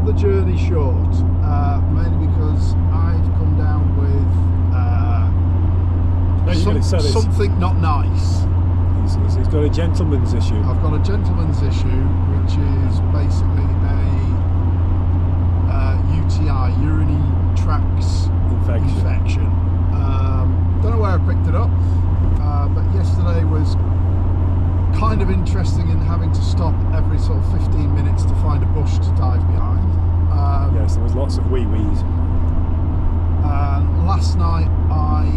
cut the journey short, mainly because I've come down with something not nice. He's got a gentleman's issue. I've got a gentleman's issue, which is basically a UTI, urinary tracts infection. Don't know where I picked it up, but yesterday was kind of interesting in having to stop every sort of 15 minutes to find a bush to dive behind. Yes, there was lots of wee-wees. And last night I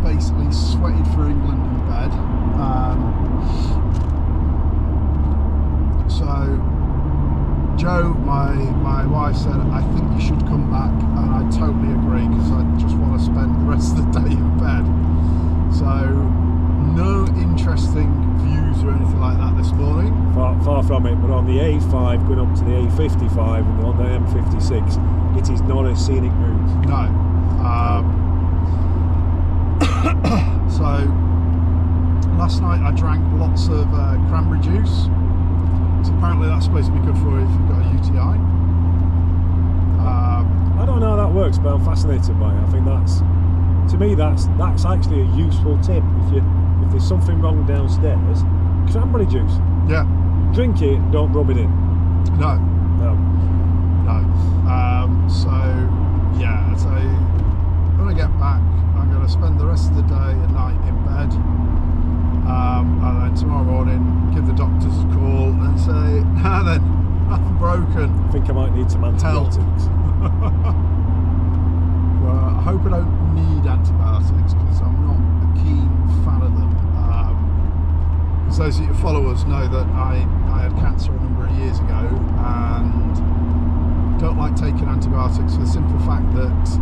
basically sweated for England in bed. So Joe, my wife, said, I think you should come back, and I totally agree, because I just want to spend the rest of the day in bed. So no interesting views or anything like that this morning. Far from it, but on the A5 going up to the A55 and on the M56, it is not a scenic route. No. So last night I drank lots of cranberry juice. So apparently that's supposed to be good for you if you've got a UTI. I don't know how that works, but I'm fascinated by it. I think to me that's actually a useful tip. If there's something wrong downstairs, cranberry juice. Yeah. Drink it, don't rub it in. No. So yeah, so when I get back, I'm going to spend the rest of the day and night in bed, and then tomorrow morning give the doctors a call and say, nah then, I'm broken. I think I might need some antibiotics. Well, I hope I don't need antibiotics, because I'm not a keen fan of them. Because those of you who follow us know that I had cancer a number of years ago, and don't like taking antibiotics for the simple fact that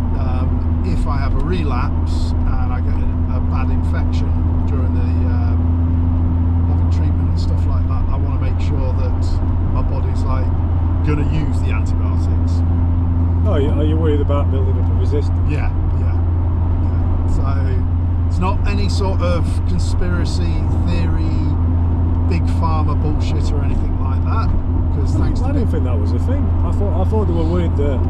if I have a relapse and I get a bad infection during the having treatment and stuff like that, I want to make sure that my body's like going to use the antibiotics. Oh, are you worried about building up a resistance? Yeah. So it's not any sort of conspiracy theory, big pharma bullshit or anything like that. Because thanks I to didn't think that was a thing. I thought they were worried that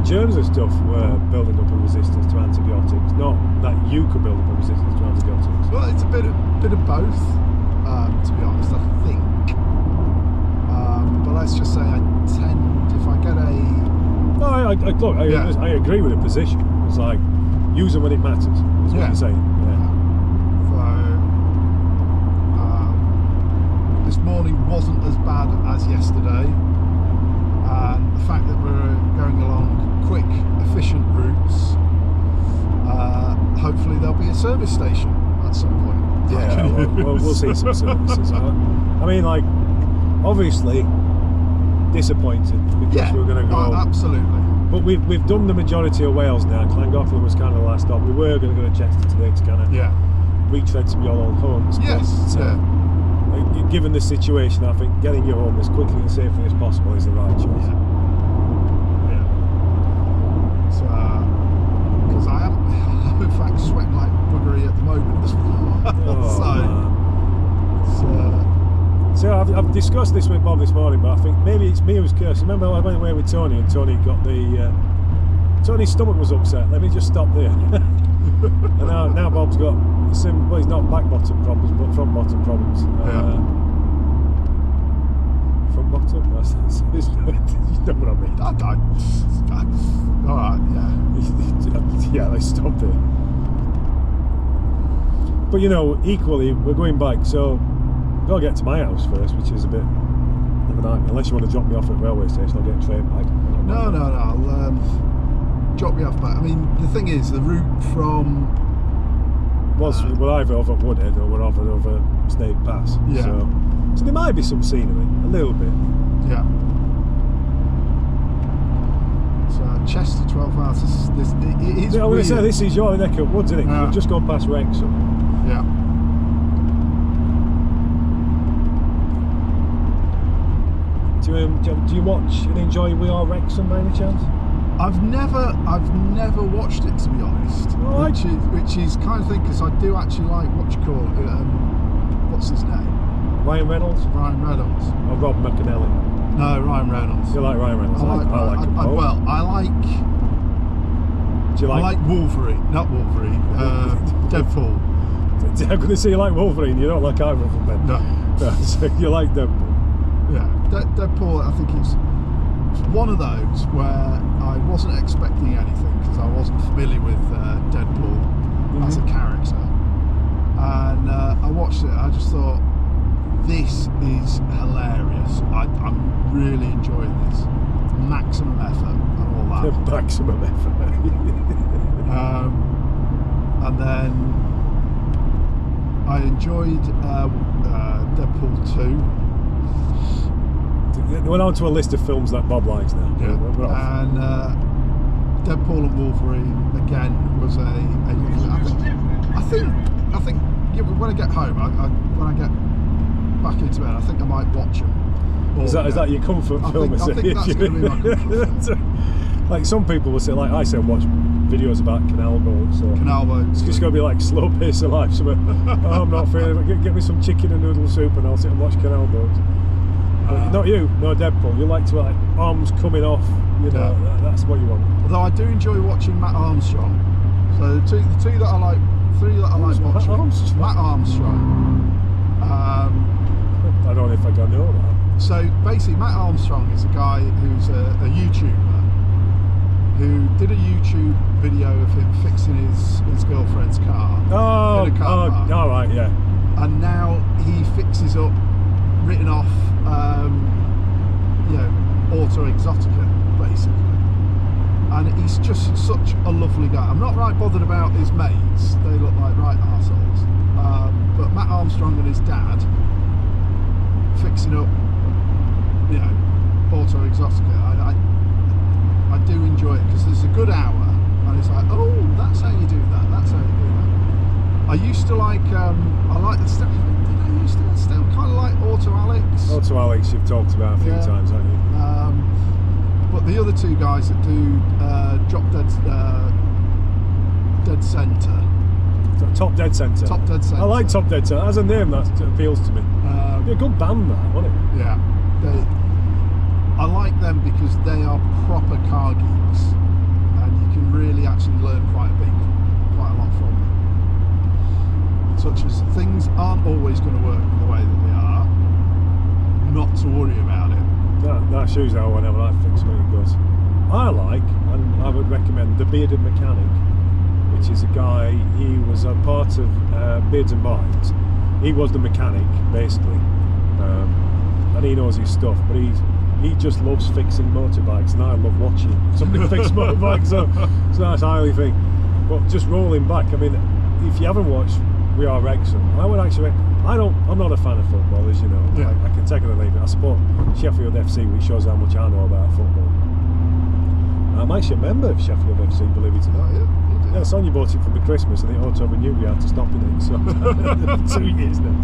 germs and stuff were building up a resistance to antibiotics, not that you could build up a resistance to antibiotics. Well, it's a bit of both, to be honest, I think. But let's just say I tend, if I get a... No, I agree with the position. It's like, use them when it matters, is what you're saying. Yeah. So, this morning wasn't as bad as yesterday. And the fact that we're going along quick, efficient routes, hopefully there'll be a service station at some point. Yeah, we'll see some services. I mean, like, obviously disappointed because we're going to go. Absolutely. But we've done the majority of Wales now. Llangollen was kind of the last stop. We were going to go to Chester today to kind of retread some of your old homes. Yes. But, given the situation, I think getting you home as quickly and safely as possible is the right choice. Yeah. So, because I am, in fact, sweating like buggery at the moment as well. So I've discussed this with Bob this morning, but I think maybe it's me who's cursed. Remember I went away with Tony, and Tony got Tony's stomach was upset. Let me just stop there. And now Bob's got some, well, he's not back bottom problems, but front bottom problems. Front bottom? You know what I mean? Alright, yeah, let's stop there. But equally, we're going back, so I've got to get to my house first, which is a bit of a nightmare. Unless you want to drop me off at the railway station, I'll get a train back. No, I'll drop you off back. I mean, the thing is, the route from... we're either over Woodhead or we're over Snake Pass. Yeah. So there might be some scenery, a little bit. Yeah. So Chester 12 miles. It is I was going to say, this is your neck of woods, isn't it? We've just gone past Wrexham. Yeah. Do you watch and enjoy We Are Wrexham by any chance? I've never watched it, to be honest. Right. Which is kind of thing, because I do actually like what's his name? Ryan Reynolds or Rob McAnally. No, Ryan Reynolds. You like Ryan Reynolds? I like them both. Well, I like. Do you I like Wolverine, not Wolverine. Deadpool. I'm going to say you like Wolverine. You don't like either of them then. No. So you like Deadpool. Yeah, Deadpool. I think it's one of those where I wasn't expecting anything because I wasn't familiar with Deadpool as a character, and I watched it. I just thought, this is hilarious. I'm really enjoying this. Maximum effort and all that. Maximum effort. And then I enjoyed Deadpool 2. We're on to a list of films that Bob likes now. Yeah. We're off. And Deadpool and Wolverine again was a I think when I get home, when I get back into bed, I think I might watch them. Is that your comfort film? I think that's going to be my comfort film. Like some people will say, like I say, watch videos about canal boats. Or Canal boats. It's just going to be like slow pace of life. So I'm not feeling it. Get me some chicken and noodle soup, and I'll sit and watch canal boats. Not you, no Deadpool. You like to like arms coming off. You know, that's what you want. Although I do enjoy watching Matt Armstrong. So the two that I like, three that I like watching. Matt Armstrong. I don't know if I don't know that. So basically, Matt Armstrong is a guy who's a YouTuber who did a YouTube video of him fixing his girlfriend's car. In a car park. All right, yeah. And now he fixes up written off, Auto Exotica, basically. And he's just such a lovely guy. I'm not right bothered about his mates. They look like right arseholes. But Matt Armstrong and his dad fixing up, Auto Exotica. I do enjoy it because there's a good hour, and it's like, oh, that's how you do that. That's how you do that. I used to like, I like the stuff. Still kind of like Auto Alex. Auto Alex, you've talked about a few times, haven't you? But the other two guys that do Drop Dead Centre. Top Dead Centre. Top Dead Centre. I like Top Dead Centre. As a name, that appeals to me. Be a good band, that, wasn't it? Yeah. I like them because they are proper car geeks, and you can really actually learn quite a lot from them. Such as things aren't always going to work the way that they are. Not to worry about it. That shows how whenever I fix something it goes. I like, and I would recommend, The Bearded Mechanic, which is a guy. He was a part of Beards and Bikes. He was the mechanic basically, and he knows his stuff. But he just loves fixing motorbikes, and I love watching somebody fix motorbikes. So that's highly thing. But just rolling back, I mean, if you haven't watched We Are Wrexham, I would actually. I'm not a fan of football, as you know. Yeah. I can take it or leave it. I support Sheffield FC, which shows how much I know about football. I'm actually a member of Sheffield FC, believe it or not. Yeah, Sonia bought it for me Christmas, and they auto renewed me after stopping it. So 2 years now.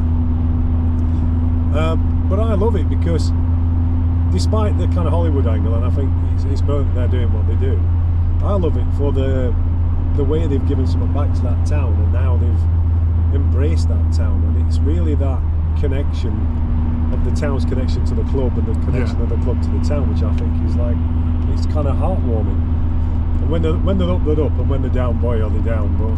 But I love it because, despite the kind of Hollywood angle, and I think it's brilliant they're doing what they do, I love it for the way they've given something back to that town, and how they've embraced that town, and it's really that connection of the town's connection to the club and the connection of the club to the town, which I think is like, it's kind of heartwarming. And when they're up, they're up, and when they're down, boy, are they down. But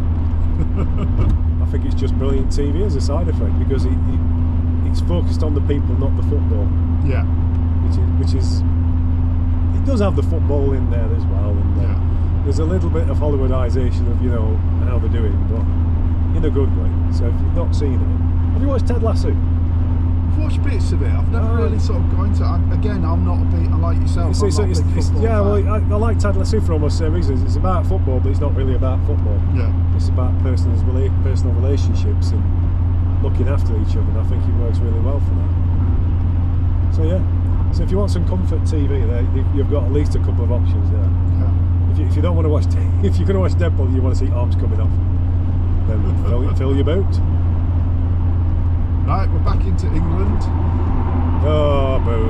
I think it's just brilliant TV as a side effect, because it's focused on the people, not the football. Yeah. Which is it does have the football in there as well, and there's a little bit of Hollywoodisation of how they're doing, but in a good way. So if you've not seen it, have you watched Ted Lasso? I've watched bits of it. I've never really sort of gone into it. Again, I'm not a big, I like yourself, I'm not a big football fan. I like Ted Lasso for almost the same reasons. It's about football, but it's not really about football. Yeah. It's about personal relationships and looking after each other, and I think it works really well for that. So yeah. So if you want some comfort TV, there you've got at least a couple of options there. Yeah. If you don't want to watch, if you're going to watch Deadpool, you want to see arms coming off, then fill your boat. Right, we're back into England. Oh, boo!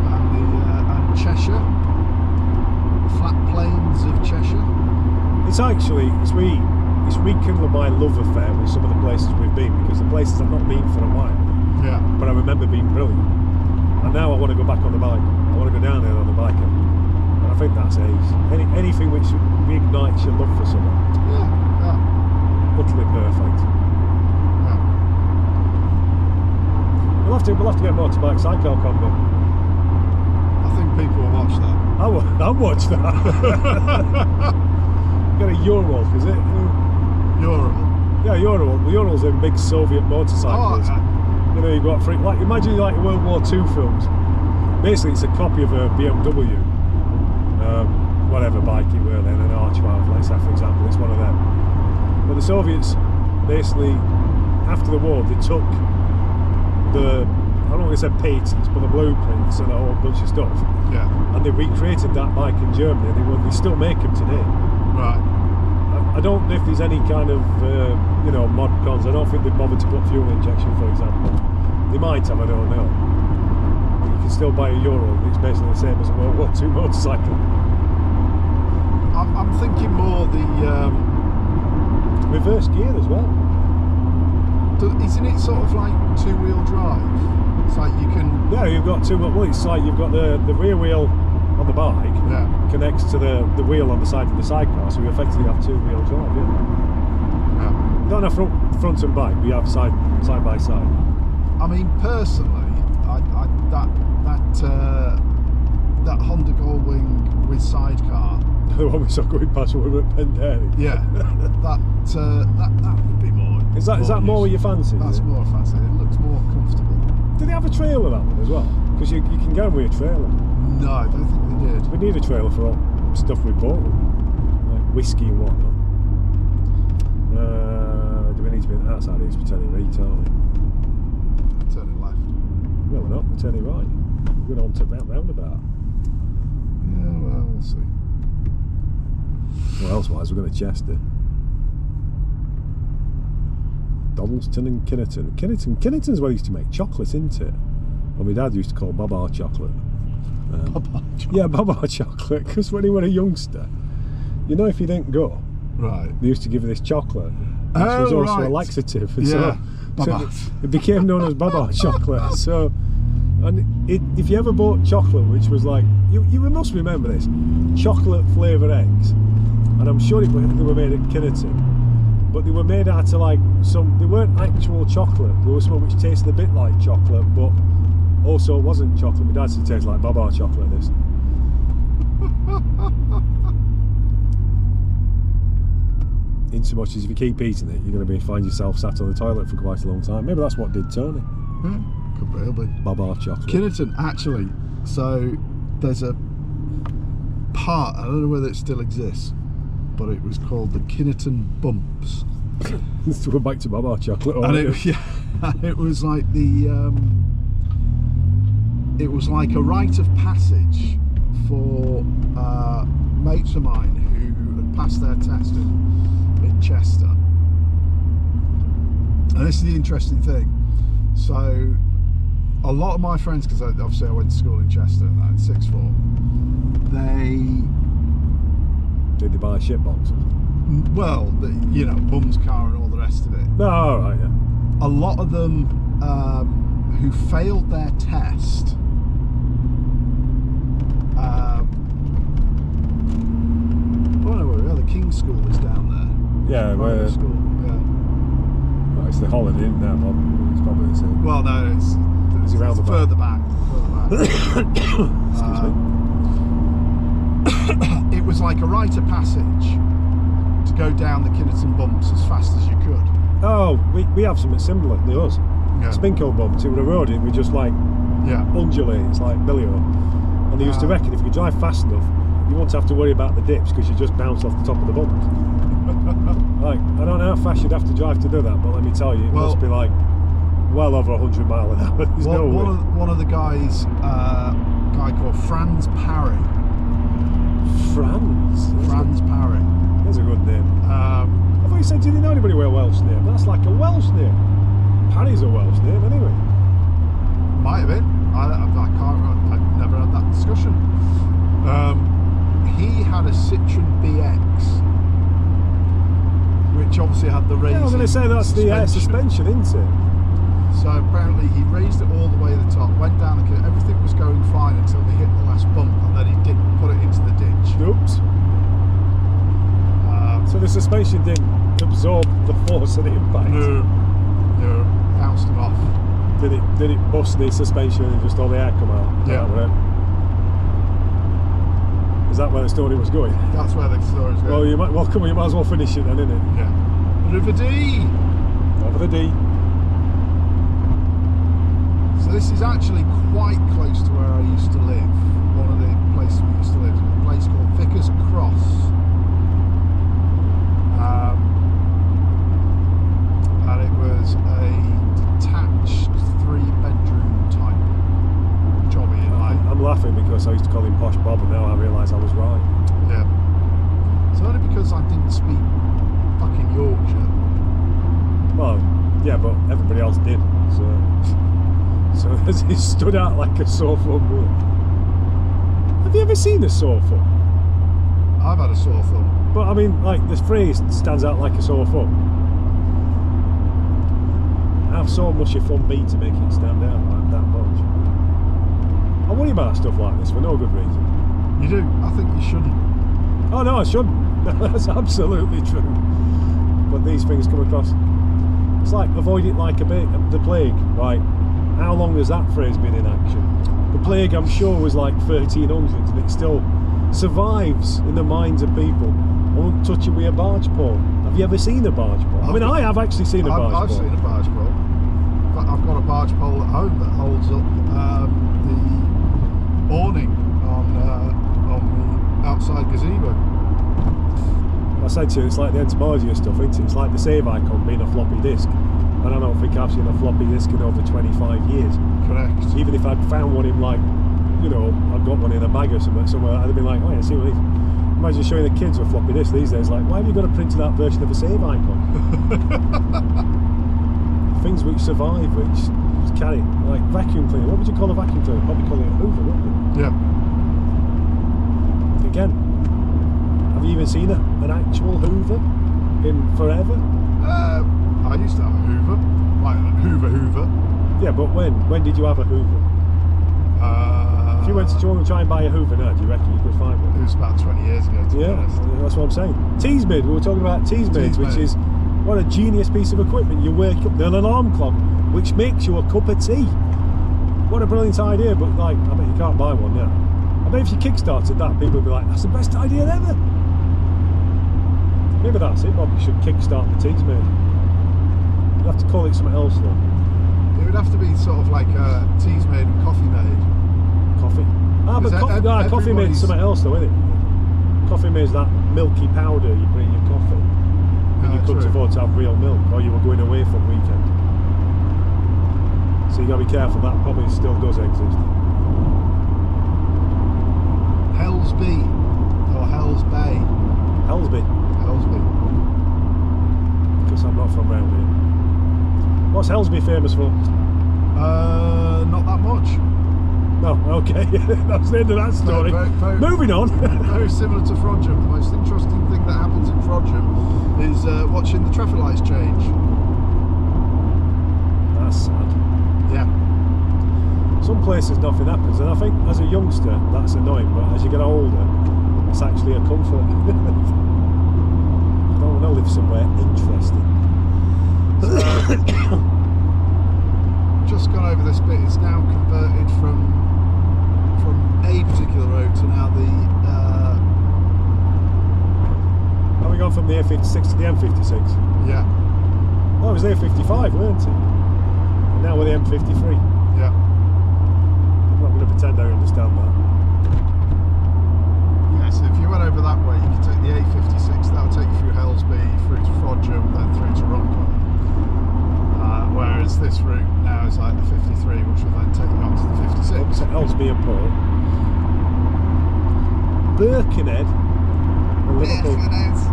And Cheshire, the flat plains of Cheshire. It's rekindled my love affair with some of the places we've been, because the places I've not been for a while. Yeah. But I remember being brilliant. And now I want to go back on the bike. I want to go down there on the bike, and I think that's ace. Anything which reignites your love for something. Yeah. Utterly perfect. Yeah. We'll have to get motorbike cycle combo. I think people will watch that. I'll watch that. Get a Ural, is it? Ural. Yeah, Ural. The Ural's in big Soviet motorcycles. Oh, you know, you've got like imagine like World War II films. Basically, it's a copy of a BMW. Whatever bike you were then, an R12, let's say for example, it's one of them. But the Soviets basically, after the war, they took the, I don't want to say patents, but the blueprints and a whole bunch of stuff. Yeah. And they recreated that bike in Germany. They still make them today. Right. I don't know if there's any kind of you know, mod cons. I don't think they bothered to put fuel injection, for example. They might have, I don't know. But you can still buy a Euro. It's basically the same as a World War II motorcycle. I'm thinking more the Reverse gear as well. isn't it sort of like two-wheel drive? It's like you can. Yeah, you've got two. Well, it's like you've got the rear wheel on the bike. Yeah. Connects to the wheel on the side of the sidecar, so you effectively have two-wheel drive. Yeah. Yeah. We don't have front and back. We have side by side. I mean, personally, that Honda Goldwing with sidecar. The one we saw going past when we were at Pendary. Yeah. that would be more. Is that more what you fancy? That's more fancy. It looks more comfortable. Did they have a trailer that one as well? Because you can go with a trailer. No, I don't think they did. We need a trailer for all stuff we bought, like whiskey and whatnot. Do we need to be outside here? It's pretending right, aren't we? Turning left. No, we're not. We're turning right. We're going on to roundabout. Yeah, well, we'll see. Well, elsewise, we're going to Chester. Donaldson and Kinnerton. Kinnerton's where they used to make chocolate, isn't it? Well, my dad used to call Babar chocolate. Babar chocolate? Yeah, Babar chocolate, because when he was a youngster, you know, if you didn't go, right, they used to give you this chocolate, which was also a laxative. And yeah, so it became known as Babar chocolate. So, and if you ever bought chocolate, which was like, you must remember this, chocolate flavoured eggs, and I'm sure they were made at Kinnerton, but they were made out of like they weren't actual chocolate. There was something which tasted a bit like chocolate, but also it wasn't chocolate. My dad said it tasted like Babar chocolate. This. In so much as if you keep eating it, you're going to find yourself sat on the toilet for quite a long time. Maybe that's what did Tony. Yeah, could well be. Babar chocolate. Kinnerton, actually, so there's a part, I don't know whether it still exists, but it was called the Kinnerton Bumps. We're back to Babar chocolate. And it was like it was like a rite of passage for mates of mine who had passed their test in Chester. And this is the interesting thing. So a lot of my friends, because obviously I went to school in Chester in sixth form, did they buy shit boxes? Well, you know, mum's car and all the rest of it. No, right, yeah. A lot of them who failed their test the King's School is down there. Yeah, where school. Yeah. Well, it's the holiday, isn't it? It's probably the same. Well, no, it's further back. Excuse me. It was like a rite of passage to go down the Kinnerton Bumps as fast as you could. Oh, we have something similar to us. Yeah. Spinco bumps. It was a road, and we just like undulates like Billio. And they used to reckon if you drive fast enough, you won't have to worry about the dips because you just bounce off the top of the bumps. Like, I don't know how fast you'd have to drive to do that, but let me tell you, it must be like well over 100 miles an hour. There's no way. One of the guys, a guy called Franz Parry. Franz Parry. That's a good name. I thought you said you didn't know anybody with a Welsh name. That's like a Welsh name. Parry's a Welsh name anyway. Might have been. I can't remember. I've never had that discussion. He had a Citroen BX, which obviously had the raising. Yeah, I was going to say that's the air suspension, isn't it? So apparently he raised it all the way to the top, went down the cliff, everything was going fine until they hit the last bump, and then he didn't put it into the ditch. Oops. So the suspension didn't absorb the force of the impact? No, bounced him off. Did it bust the suspension and just all the air come out? Yeah. Is that where the story was going? That's where the story's going. Well, come on, you might as well finish it then, innit? Yeah. River D! Over the D. So this is actually quite close to where I used to live. One of the places we used to live, a place called Vickers Cross. And it was a detached 3-bedroom type jobby. I'm laughing because I used to call him Posh Bob, and now I realise I was right. Yeah. It's only because I didn't speak fucking Yorkshire. Well, yeah, but everybody else did, so it stood out like a sore thumb. Have you ever seen a sore thumb? I've had a sore thumb. But I mean, like, the phrase stands out like a sore thumb. How sore must your thumb be to make it stand out like that much? I worry about stuff like this for no good reason. You do? I think you shouldn't. Oh no, I shouldn't. That's absolutely true. But these things come across. It's like avoid it like the plague. Right? How long has that phrase been in action? The plague, I'm sure, was like 1300s, and it still survives in the minds of people. I won't touch it with a barge pole. Have you ever seen a barge pole? I mean, I have actually seen a barge pole. I've seen a barge pole. In fact, I've got a barge pole at home that holds up the awning on the outside gazebo. I said to you, it's like the entomology and stuff, isn't it? It's like the save icon being a floppy disk. And I don't think I've seen a floppy disk in over 25 years. Correct. Even if I'd found one in, like, you know, I'd got one in a bag or somewhere, I'd have been like, oh yeah, see what it is. Imagine showing the kids a floppy disk these days, like, why have you got a printed out version of a save icon? Things which survive, which carry, like vacuum cleaner. What would you call a vacuum cleaner? Probably call it a Hoover, wouldn't you? Yeah. Again, have you even seen an actual Hoover in forever? I used to have a Hoover, like a Hoover. Yeah, but when did you have a Hoover? If you went to try and buy a Hoover now, do you reckon you could find one? It was about 20 years ago, to be honest. That's what I'm saying. Teasmade, we were talking about Teasmade, which is what a genius piece of equipment. You wake up, an alarm clock, which makes you a cup of tea. What a brilliant idea, but like, I bet you can't buy one now. I bet if you kickstarted that, people would be like, that's the best idea ever. Maybe that's it, Bob, you should kickstart the Teasmade. You'd have to call it something else though. It would have to be sort of like Teasmade and Coffee Made. Coffee? But Coffee Made's something else though, isn't it? Coffee Made's that milky powder you put in your coffee when you couldn't afford to have real milk, or you were going away for the weekend. So you got to be careful, that probably still does exist. Hellsby or Hells Bay. Hellsby. Because I'm not from round here. What's Hellsby famous for? Not that much. No, okay. That's the end of that story. Very, moving on. Very similar to Frodsham. The most interesting thing that happens in Frodsham is watching the traffic lights change. That's sad. Yeah. Some places nothing happens, and I think as a youngster that's annoying, but as you get older it's actually a comfort. I don't want to live somewhere interesting. Just gone over this bit. It's now converted from a particular road to now the Have we gone from the A56 to the M56? yeah. Oh, it was the A55, weren't it? And now we're the M53. Yeah. I'm not going to pretend I understand that. Yeah, so if you went over that way, you could take the A56, that would take you through Hellsby, through to Frodsham, then through to Runcorn. Whereas this route now is like the 53, which will then take you on to the 56. Up to Hellsby and Port. Birkenhead and Liverpool. Birkenhead's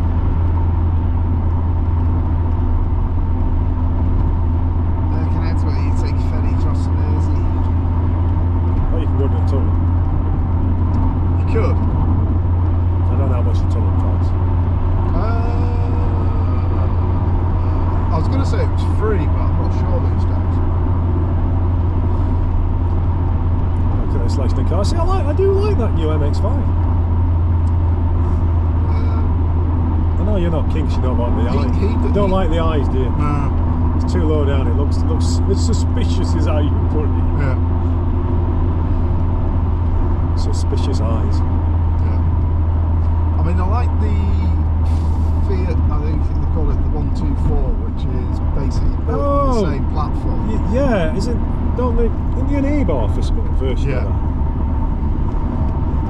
where you take your ferry across the Mersey. Oh, you can go to the tunnel. You could. I don't know how much the tunnel costs. I was going to say it was free, but I'm not sure these days. I see. I do like that new MX-5. I know you're not kinks. You don't like the eyes. You don't like the eyes, do you? No. It's too low down. It looks it's suspicious, is how you put it. Yeah. Suspicious eyes. Yeah. I mean, I like the Fiat. I think they call it the 124, which is basically built on the same platform. Yeah, don't they an E-bar for sport version of that?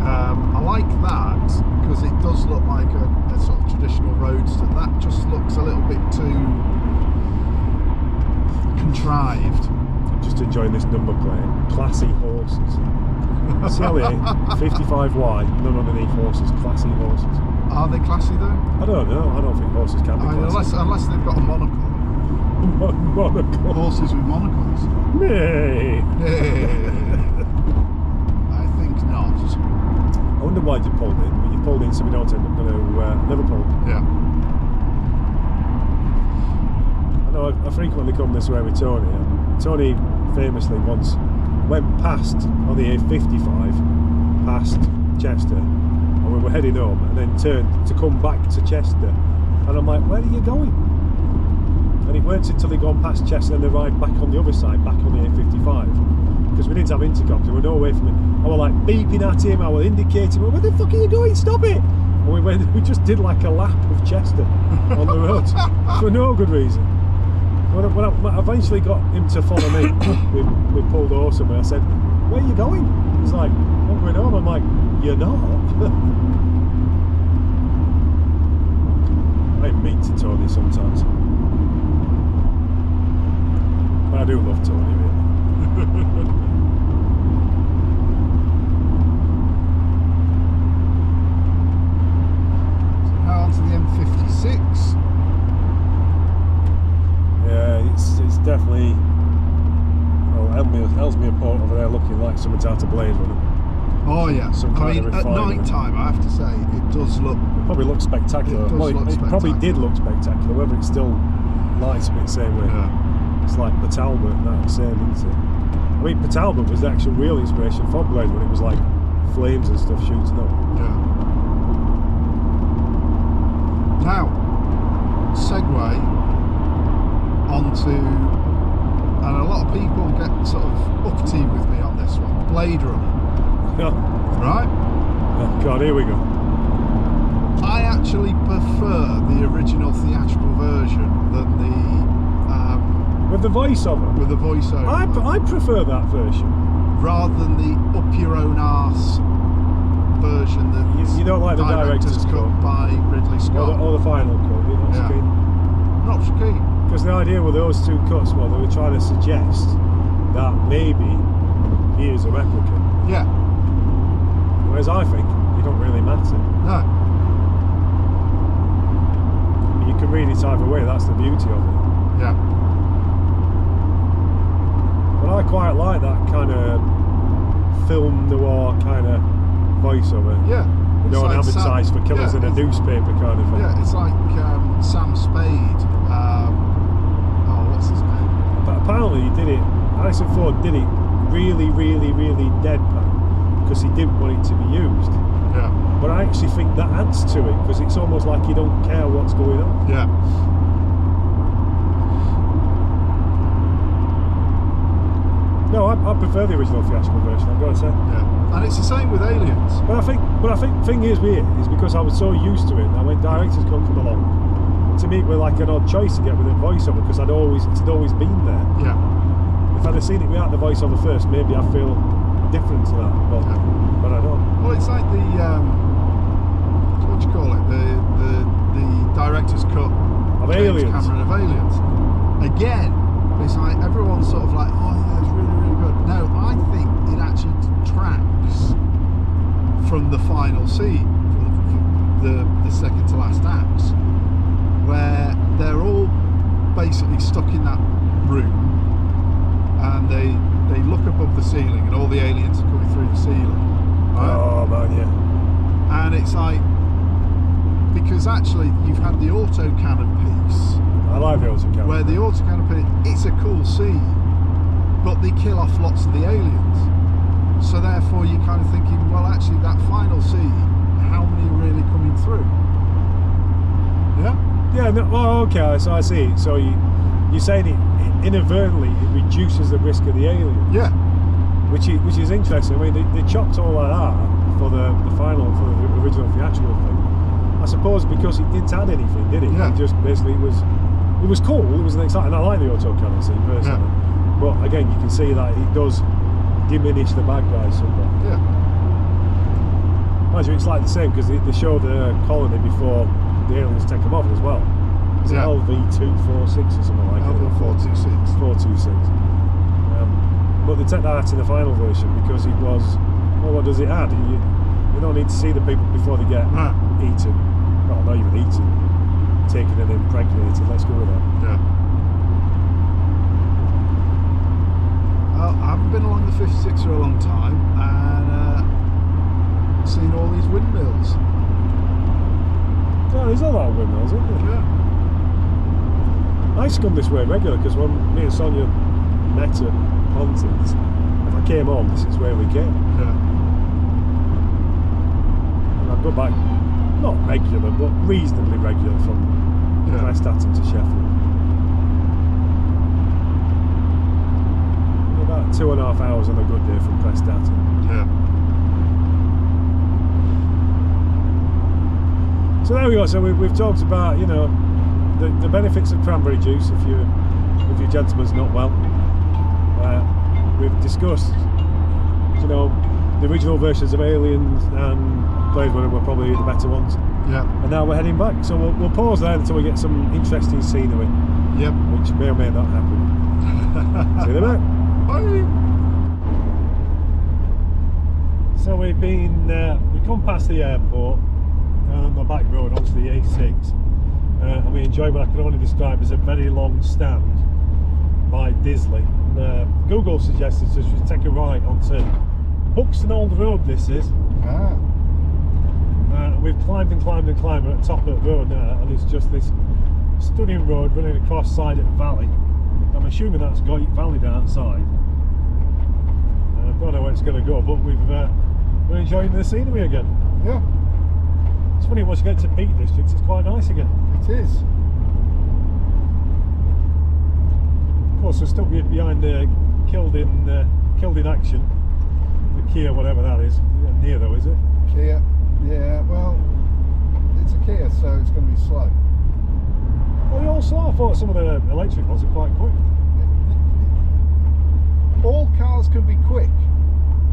I like that because it does look like a sort of traditional roadster. That just looks a little bit too contrived. I'm just enjoying this number plate. Classy horses. CLA 55Y, none underneath horses. Classy horses. Are they classy though? I don't know. I don't think horses can be classy. Unless they've got a monocle. Monocle. Horses with monocles. Nay. I think not. I wonder why you pulled in, but you pulled in so we don't end up going to Liverpool. Yeah. I know I frequently come this way with Tony, and Tony famously once went past on the A55, past Chester, and we were heading home, and then turned to come back to Chester, and I'm like, where are you going? And it weren't until he'd gone past Chester and arrived back on the other side, back on the A55, because we didn't have intercoms, we were no way from it. I was like beeping at him, I was indicating, where the fuck are you going? Stop it! And we just did like a lap of Chester on the road for no good reason. When I eventually got him to follow me, we pulled awesome, and I said, where are you going? He's like, I'm going home. I'm like, you're not? I mean to Tony sometimes. But I do love Tony, really. So now on to the M56. Yeah, it's definitely. Well, Ellesmere Port over there looking like something's out of Blade Runner. Oh yeah. Some I kind mean, of at refinement. night time, I have to say, it does look. It probably looks spectacular. It does look It probably spectacular. did look spectacular, whether it still lights a bit the same way. Yeah. It's like Patalbot and that the same, isn't it? I mean, Patalbot was the actual real inspiration for Blade when it was like flames and stuff shooting up. Yeah. Now, segue onto, and a lot of people get sort of uppity with me on this one, Blade Runner, Oh, right? God, here we go. I actually prefer the original theatrical version than the With the voiceover. with the voiceover, I prefer that version. rather than the up your own arse version that You don't like the director's cut. by Ridley Scott. Or the final cut. You're not so Yeah. keen. Not so keen. Because the idea with those two cuts, well, they were trying to suggest that maybe he is a replicant. Yeah. Whereas I think it don't really matter. No. You can read it either way, that's the beauty of it. Yeah. But I quite like that kind of film noir kind of voiceover. Yeah. You know, It's an like advertise for killers in a newspaper kind of thing. Yeah, it's like Sam Spade. What's his name? But apparently he did it, Harrison Ford did it really, really, really deadpan because he didn't want it to be used. Yeah. But I actually think that adds to it because it's almost like you don't care what's going on. Yeah. No, I prefer the original theatrical version, I've got to say. Yeah. And it's the same with Aliens. But I think the thing is with it is because I was so used to it that when directors couldn't come along, to me it was like an odd choice to get with a voiceover because it had always been there. Yeah. If I'd have seen it without the voiceover first, maybe I feel different to that. But I don't. Well, it's like the what do you call it? The director's cut Of James Aliens. Cameron of Aliens. Again, it's like everyone's sort of like, oh yeah, it's really, really good. No, I think it actually detracts from the final scene, from the second to last acts, where they're all basically stuck in that room, and they look above the ceiling, and all the aliens are coming through the ceiling. Right? Oh man, yeah. And it's like, because actually you've had the autocannon piece, I like the autocannon. where the autocannon piece, it's a cool scene, but they kill off lots of the aliens. So therefore you're kind of thinking, well, actually that final seed, how many are really coming through? Yeah? Yeah, no, well, okay, so I see. So you're saying it inadvertently it reduces the risk of the aliens. Yeah. Which is interesting. I mean, they chopped all that out for the final, for the original theatrical thing. I suppose because it didn't add anything, did it? Yeah. It just basically it was cool. It was an exciting. I like the autocannon scene personally, but again, you can see that it does diminish the bad guys somewhat. Yeah. Mind you, it's like the same because they show the colony before the aliens take them off as well. Is it LV-246 or something like that? LV-426. 426. But they take that out in the final version because it was, well, what does it add? You don't need to see the people before they get eaten. Well, not even eaten. Taken and impregnated. Let's go with that. Yeah. I haven't been along the 56 for a long time and seen all these windmills. Yeah, there's a lot of windmills, isn't there? Yeah. I used to come this way regular because when me and Sonia met at Pontins, if I came home, this is where we came. Yeah. And I'd go back, not regular, but reasonably regular from Prestatyn to Sheffield. About 2.5 hours on a good day from Prestatyn. Yeah. So there we go. So we've talked about, you know, the benefits of cranberry juice if your gentleman's not well. We've discussed, you know, the original versions of Aliens and Blade Runner were probably the better ones. Yeah. And now we're heading back. So we'll pause there until we get some interesting scenery. Yep. Which may or may not happen. See you in a minute. Bye. So we've come past the airport on the back road onto the A6 and we enjoyed what I can only describe as a very long stand by Disley. Google suggested we should take a right onto Buxton Old Road. This is. We've climbed and climbed and climbed. We're at the top of the road now, and it's just this stunning road running across side of the valley. I'm assuming that's Goyt Valley down outside. I don't know where it's going to go, but we're enjoying the scenery again. Yeah. It's funny once you get to Peak District, it's quite nice again. It is. Of course, we're still behind killed in action. The Kia, whatever that is. Near though, is it? Kia. Yeah. Well, it's a Kia, so it's going to be slow. Well, they all slow. I thought some of the electric ones are quite quick. All cars can be quick.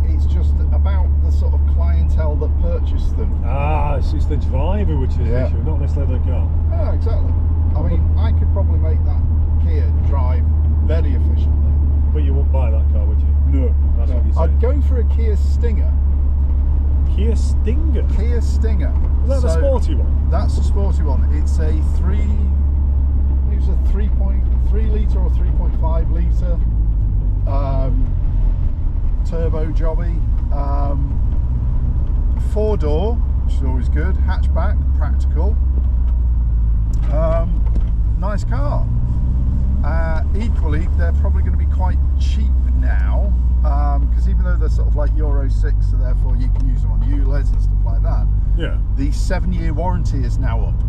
It's just about the sort of clientele that purchase them. Ah, it's the driver which is the issue, not necessarily the car. Oh, exactly. I mean, I could probably make that Kia drive very efficiently. But you wouldn't buy that car, would you? No. That's what you're saying. I'd go for a Kia Stinger. Kia Stinger? Kia Stinger. Is that the sporty one? That's the sporty one. It's a 3.3 litre or 3.5 litre turbo jobby. 4-door, which is always good. Hatchback, practical. Nice car. Equally, they're probably going to be quite cheap now, because even though they're sort of like Euro 6, so therefore you can use them on ULEZ and stuff like that. Yeah. The 7-year warranty is now up.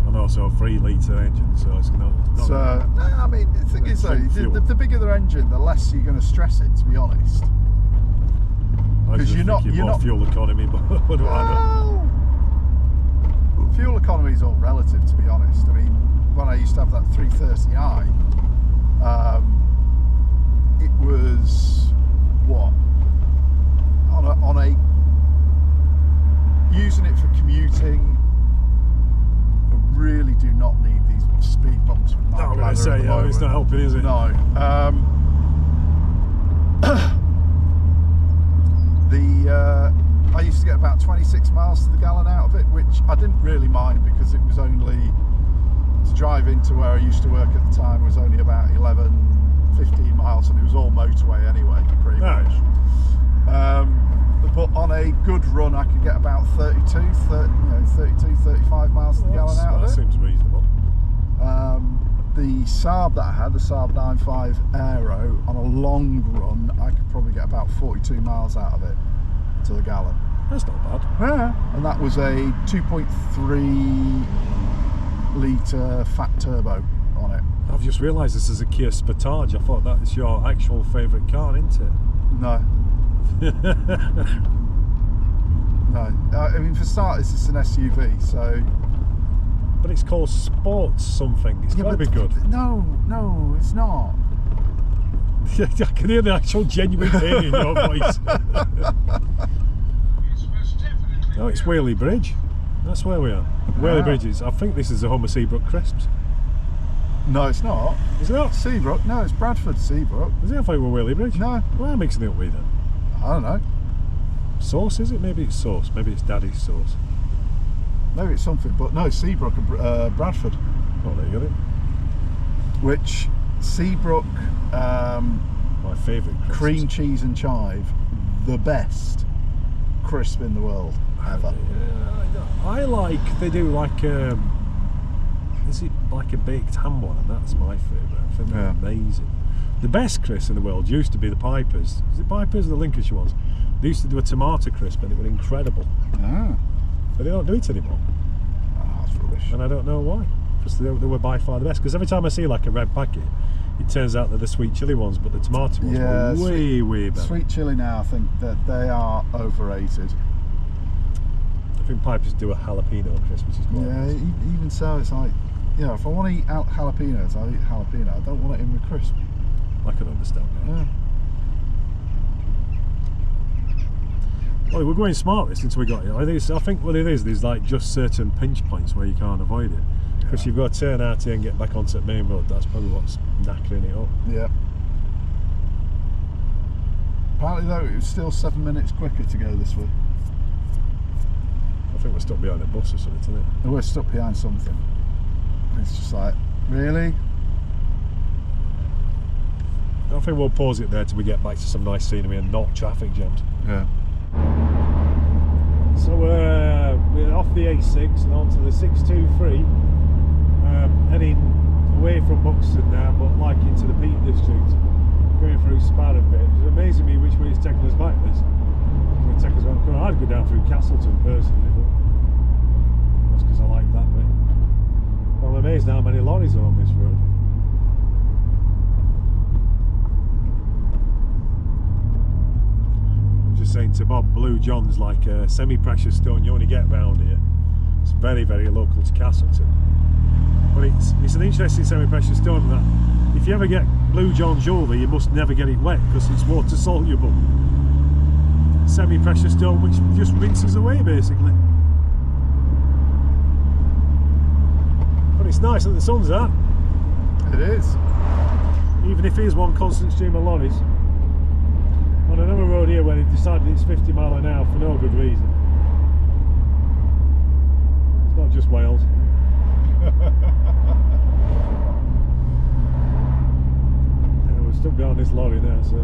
And also a 3 litre engine, so it's not So, no, I mean, the thing is though, the bigger the engine, the less you're going to stress it, to be honest. Because you're not fuel economy, but what do I know? Fuel economy is all relative, to be honest. I mean, when I used to have that 330i, it was what on a using it for commuting. I really do not need these speed bumps with my bladder. It's not helping, is it? No. I used to get about 26 miles to the gallon out of it, which I didn't really mind because it was only to drive into where I used to work at the time was only about 15 miles, and it was all motorway anyway, pretty much. But on a good run, I could get about 32, 35 miles to the gallon out of it. That seems reasonable. The Saab that I had, the Saab 9.5 Aero, on a long run, I could probably get about 42 miles out of it to the gallon. That's not bad. Yeah. And that was a 2.3 litre fat turbo on it. I've just realised this is a Kia Sportage. I thought that's your actual favourite car, isn't it? No. No. I mean, for starters, it's an SUV, so... But it's called Sports something. It's got to be good. No, it's not. I can hear the actual genuine pain in your voice. No, it's Whaley Bridge. That's where we are. Whaley Bridge is, I think this is the home of Seabrook Crisps. No, it's not. Is it not? Seabrook? No, it's Bradford Seabrook. Is it? I thought it was Whaley Bridge. No. Well, I'm mixing it up with then. I don't know. Sauce, is it? Maybe it's sauce. Maybe it's Daddy's sauce. Maybe it's something, but no, Seabrook and Bradford. Oh, there you go. Which Seabrook, my favourite crisps. cream cheese and chive, the best crisp in the world ever. I like, they do like, is it like a baked ham one? And that's my favourite. I think they're amazing. The best crisps in the world used to be the Pipers. Is it Pipers or the Lincolnshire ones? They used to do a tomato crisp and it was incredible. Ah. But they don't do it anymore. Oh, that's rubbish. And I don't know why. Because they were by far the best. Because every time I see like a red packet, it turns out they're the sweet chilli ones, but the tomato ones are way better. Sweet chilli now, I think that they are overrated. I think Pipers do a jalapeno crisp, which is quite nice. Even so, it's like, if I want to eat jalapenos, I'll eat jalapeno. I don't want it in the crisp. I can understand that. Yeah. Well, we're going smart this since we got here. I think what it is, there's like just certain pinch points where you can't avoid it. Because you've got to turn out here and get back onto the main road. That's probably what's knackering it up. Yeah. Apparently though, it was still 7 minutes quicker to go this way. I think we're stuck behind a bus or something, isn't it? And we're stuck behind something. It's just like, really? I think we'll pause it there till we get back to some nice scenery and not traffic jams. Yeah. So we're off the A6 and onto the 623, heading away from Buxton now, but like into the Peak District, going through Spad a bit. It's amazing me which way it's taking us back this. It's going to take us around. I'd go down through Castleton personally, but that's because I like that bit. But I'm amazed how many lorries are on this road. Saying to Bob, Blue John's like a semi-precious stone you only get round here. It's very local to Castleton, but it's an interesting semi-precious stone that if you ever get Blue John jewellery you must never get it wet because it's water soluble. Semi-precious stone which just rinses away basically. But it's nice that the sun's out. It is. Even if it is one constant stream of lorries. On another road here where they've decided it's 50 mile an hour for no good reason. It's not just Wales. Yeah, we're stuck behind this lorry now, so.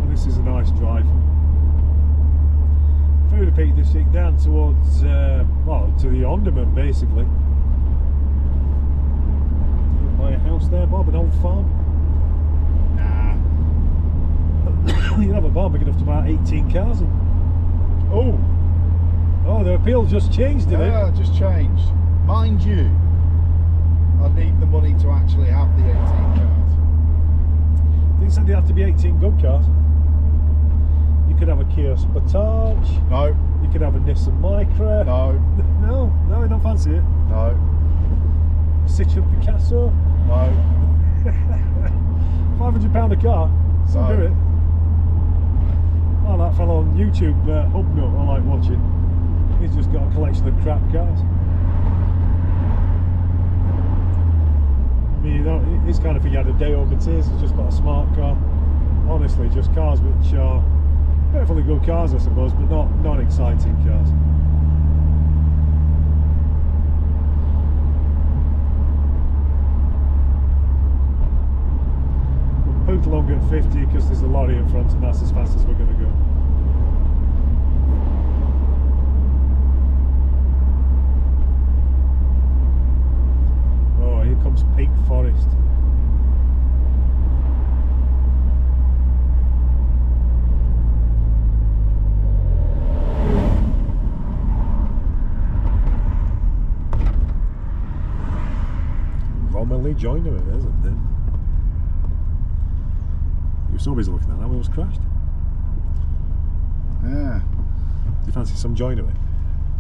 Well, this is a nice drive. Through the Peak District down towards, well, to the Onderman basically. You buy a house there, Bob, an old farm? Nah. You'll have a barn big enough to about 18 cars in. Oh, the appeal just changed, didn't yeah, it? just changed. Mind you, I need the money to actually have the 18 cars. They said they have to be 18 good cars. You could have a Kia Sportage. No. You could have a Nissan Micra. No. No, I don't fancy it. No. Citroen Picasso. No. £500 a car. Some do it. Oh, that fellow on YouTube, Hubnut, I like watching. He's just got a collection of crap cars. I mean, it's kind of thing you had a day over tears. It's just got a smart car. Honestly, just cars which are perfectly good cars, I suppose, but not exciting cars. We'll poot along at 50 because there's a lorry in front and that's as fast as we're going to go. rejoined her, isn't it? You were so busy looking at that when it was crashed. Yeah. Do you fancy some joinery?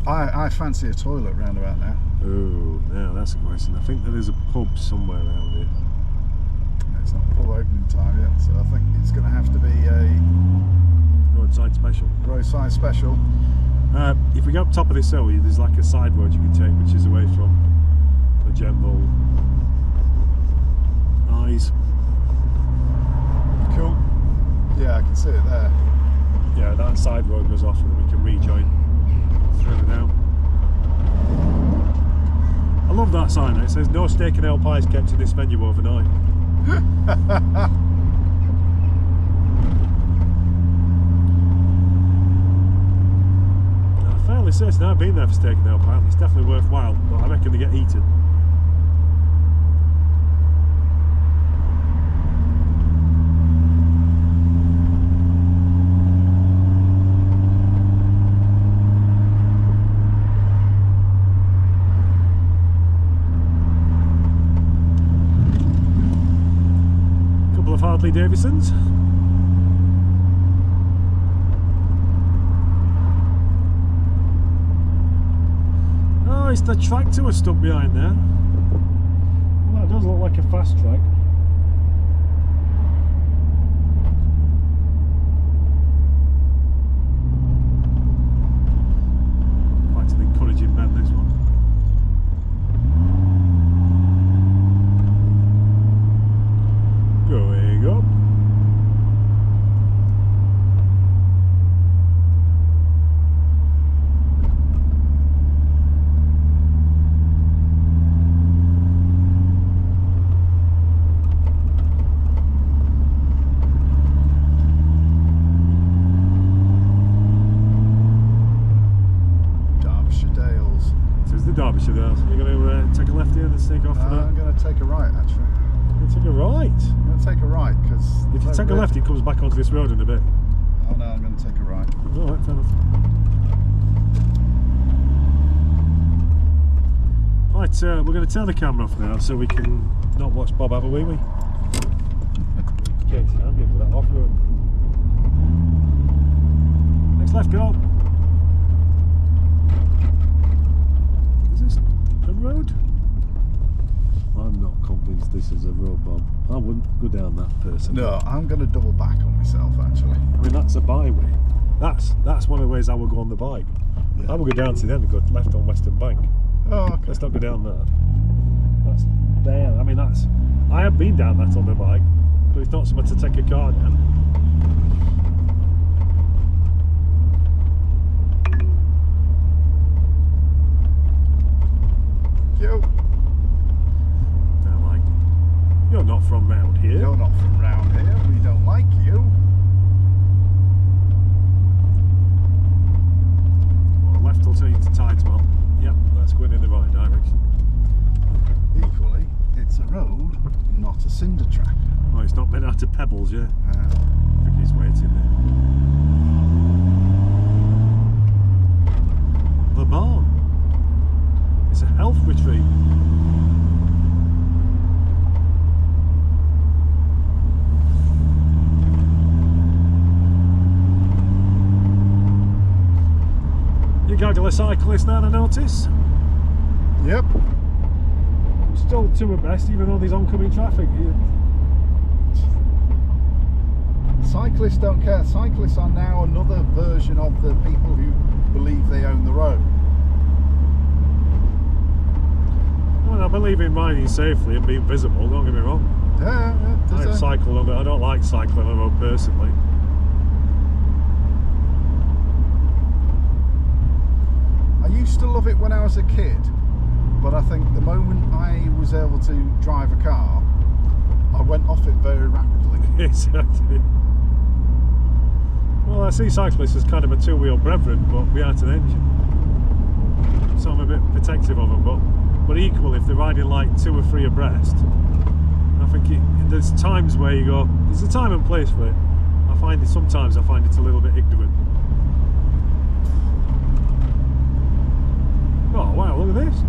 I fancy a toilet round about now. Oh, now that's a question. I think there is a pub somewhere around here. It's not pub opening time yet, so I think it's going to have to be a Roadside special. roadside special. If we go up top of this hill, there's like a side road you can take, which is away from the general eyes. Cool. Yeah, I can see it there. Yeah, that side road goes off and then we can rejoin further down. I love that sign. It says no steak and ale pies kept in this venue overnight. I'm fairly certain I've been there for steak and ale pie. It's definitely worthwhile, but I reckon they get heated. Hartley Davidsons. Oh, it's the tractor was stuck behind there. Well, that does look like a fast track. Quite an encouraging bend, this one. Going up. Derbyshire Dales. This is the Derbyshire Dales. You're going to take a left here and then take off for that? I'm going to take a right, actually. Take a right. I'm going to take a right because If you take a left, it comes back onto this road in a bit. Oh no, I'm going to take a right. Alright, fair enough. Right, we're going to turn the camera off now so we can not watch Bob have a wee-wee. Okay, I'm into that off-road. Next left, go. Is this a road? I'm not convinced this is a road, Bob. I wouldn't go down that person. No, I'm going to double back on myself, actually. I mean, that's a byway. That's one of the ways I would go on the bike. Yeah. I would go down to the end and go left on Western Bank. Oh, okay. Let's not go down there. That's there. I mean, that's. I have been down that on the bike, but it's not so much to take a car down. You. They're like, you're not from round here. You're not from round here. We don't like you. Well, left will take you to Tideswell. Yep, that's going in the right direction. Equally, it's a road, not a cinder track. Oh, it's not made out of pebbles, yeah. Uh, I think he's waiting there. The barn. It's a health retreat. You goggle a cyclist now, I notice. yep. Still two abreast, even though there's oncoming traffic. Cyclists don't care. Cyclists are now another version of the people who believe they own the road. Well, I believe in riding safely and being visible, don't get me wrong. Yeah, I cycle on it. I don't like cycling on the road personally. I used to love it when I was a kid, but I think the moment I was able to drive a car, I went off it very rapidly. Exactly. Well, I see cyclists as kind of a two-wheel brethren, but without an engine. So I'm a bit protective of them, but equally, if they're riding like 2 or 3 abreast, I think there's times where you go, there's a time and place for it. Sometimes I find it a little bit ignorant. Oh wow, look at this.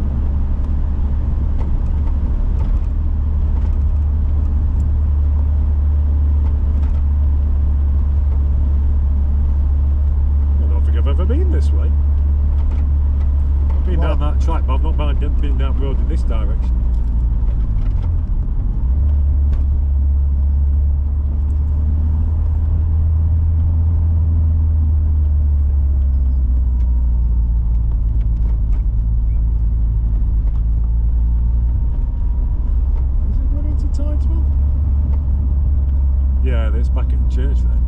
this way. I've been down that track, but I've not been down the road in this direction. Yeah, it's back at the church there.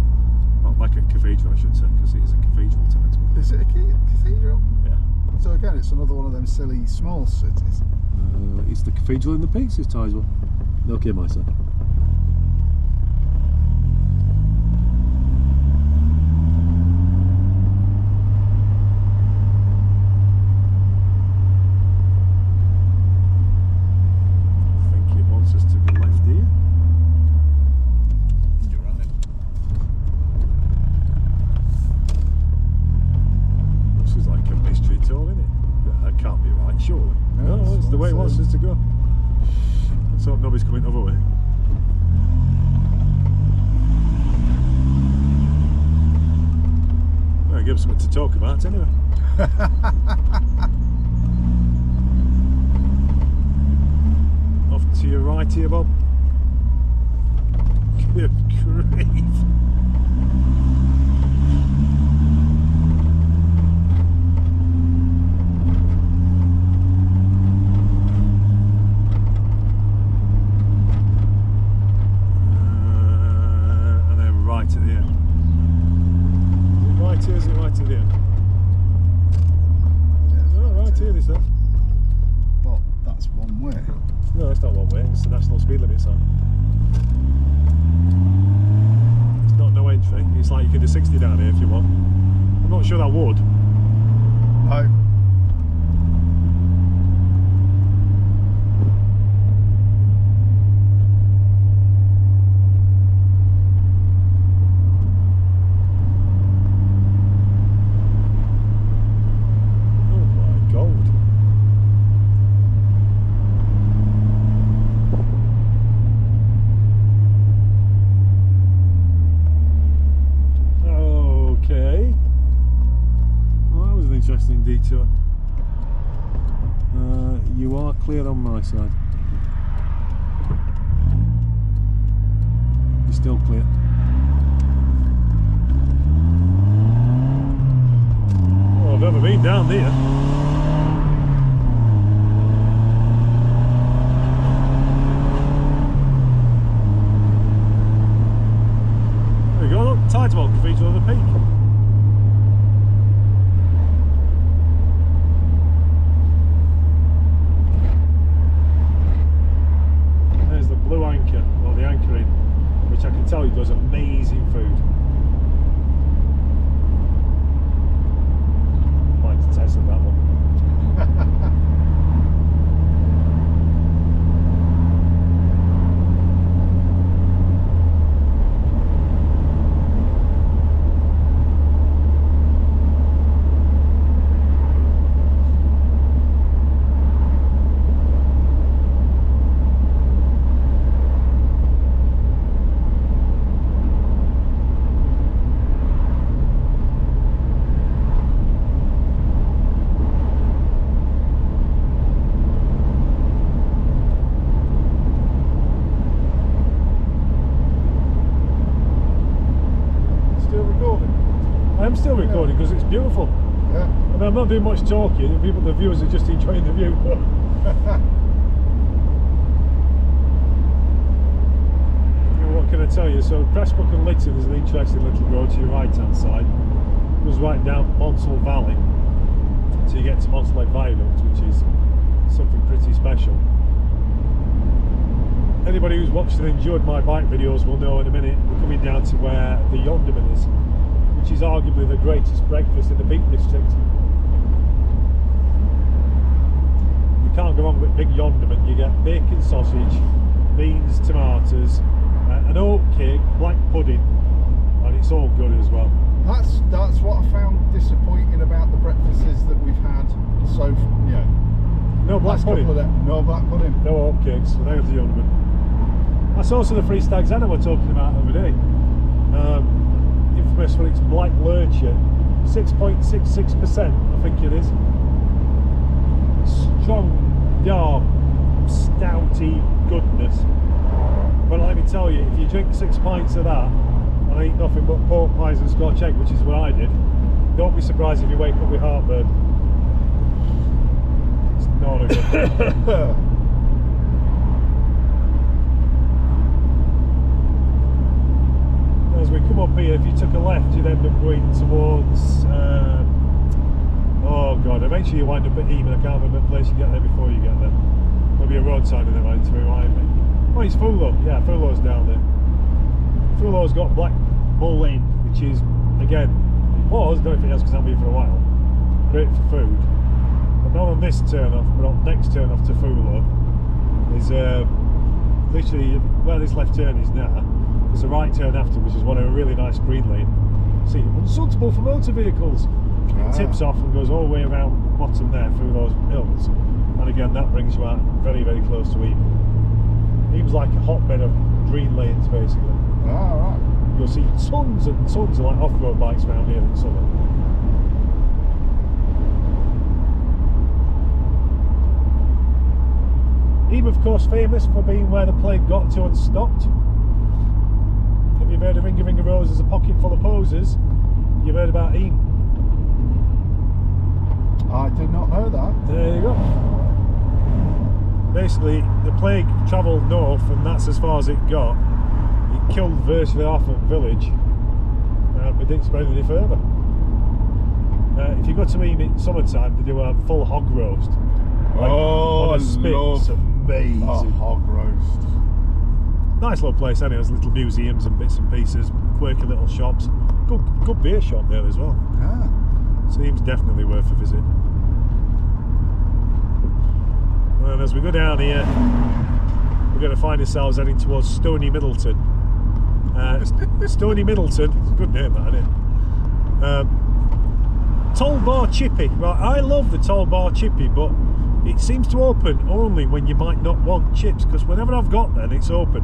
Well, back at Cathedral, I should say, because it is a cathedral title. Is it a cathedral? Yeah. So again, it's another one of them silly small cities. It's the Cathedral in the Peaks, this Tizewell. Okay, my son. I think it wants us to go left here. Can't be right, surely. No, it's the way it wants us to go. Let's hope nobody's coming the other way. Well, give us something to talk about anyway. Off to your right here, Bob. Good grief. Is it right to the end? Yeah, no, right here this is. But that's one way. No, it's not one way, it's the national speed limit sign. It's not no entry, it's like you can do 60 down here if you want. I'm not sure that would. No. Interesting detour. You are clear on my side. You're still clear. Oh, I've never been down there. There we go, look, Tidewell Cathedral of the Peak. Blue Anchor, or the Anchor Inn, which I can tell you does amazing food. I'd like to taste that one. I'm still recording because it's beautiful. Yeah. I mean, I'm not doing much talking. The viewers are just enjoying the view. What can I tell you? So Pressbrook and Lytton is an interesting little road to your right hand side. It goes right down Monsell Valley. So you get to Monsell Viaduct, which is something pretty special. Anybody who's watched and enjoyed my bike videos will know in a minute we're coming down to where the Yonderman is, which is arguably the greatest breakfast in the Peak District. You can't go wrong with Big Yonderman. You get bacon sausage, beans, tomatoes, an oat cake, black pudding, and it's all good as well. That's what I found disappointing about the breakfasts that we've had so far. No black pudding. No black pudding. No oat cakes. So there's the Yonderman. That's also the Free Stag's Head I was talking about the other day. infamous for its black lurcher. 6.66%, I think it is. Strong, dark, stouty goodness. But let me tell you, if you drink 6 pints of that and eat nothing but pork pies and Scotch egg, which is what I did, don't be surprised if you wake up with heartburn. It's not a good. As we come up here, if you took a left, you'd end up going towards oh god, eventually you wind up at Eamon. I can't remember the place you get there before you get there. Maybe a road sign in there to remind me. Oh, it's Fullo. Yeah, Fullo's down there. Fullo's got Black Bull Inn, which is, again, it was, don't know if it has because I'm here for a while, great for food. But not on this turn off, but on next turn off to Fullo is literally where this left turn is now. There's a right turn after, which is one of a really nice green lane. See, unsuitable for motor vehicles. It tips off and goes all the way around bottom there through those hills. And again, that brings you out very, very close to Eam. Eam's like a hotbed of green lanes, basically. Oh, right. You'll see tons and tons of like off-road bikes around here in summer. Eam, of course, famous for being where the plane got to and stopped. If you've heard of Ring of Roses, a pocket full of posers, you've heard about Eam. I did not know that. There you go. Basically, the plague travelled north, and that's as far as it got. It killed virtually half the village, but didn't spread any further. If you go to Eam in summertime, they do a full hog roast. Like, oh, on a spit. It's amazing. Oh, hog roast. Nice little place anyway. There's little museums and bits and pieces, quirky little shops. Good beer shop there as well. Yeah. Seems definitely worth a visit. And as we go down here, we're going to find ourselves heading towards Stony Middleton. Stony Middleton, it's a good name that, isn't it? Toll Bar Chippy. Right, I love the Toll Bar Chippy, but it seems to open only when you might not want chips, because whenever I've got there and it's open,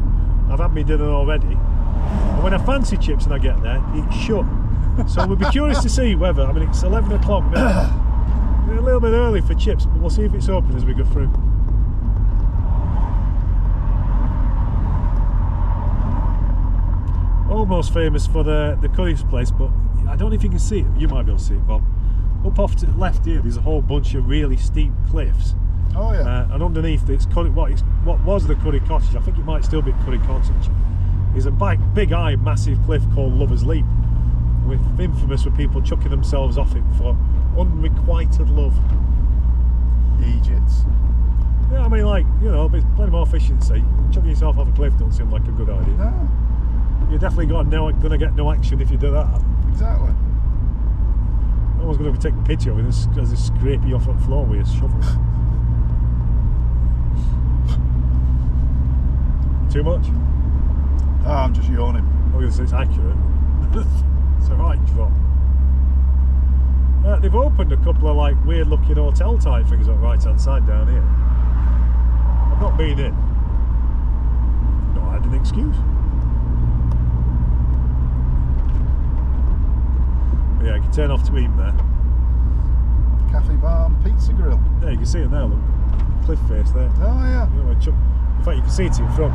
I've had my dinner already. And when I fancy chips and I get there, it's shut. So we'll be curious to see whether, I mean, it's 11 o'clock now. We're a little bit early for chips, but we'll see if it's open as we go through. Almost famous for the curry's place, but I don't know if you can see it. You might be able to see it, Bob. Up off to the left here, there's a whole bunch of really steep cliffs. Oh yeah. And underneath it's what was the Curry Cottage. I think it might still be Curry Cottage. Is a big high, massive cliff called Lover's Leap, with infamous for people chucking themselves off it for unrequited love. Egypt. Yeah, I mean, like, you know, there's plenty more fish in the sea. Chucking yourself off a cliff don't seem like a good idea. No. You're definitely gonna get no action if you do that. Exactly. No one's going to take a picture of it because they scrape you off the floor with a shovel. Too much? Oh, I'm just yawning. I'm going to say it's accurate. It's a right drop. They've opened a couple of like weird looking hotel type things on the right hand side down here. I've not been in. Not had an excuse. But yeah, you can turn off to Eam there. Cafe Bar and Pizza Grill. Yeah, you can see it there, look. Cliff face there. Oh yeah. You know, in fact, you can see it in front.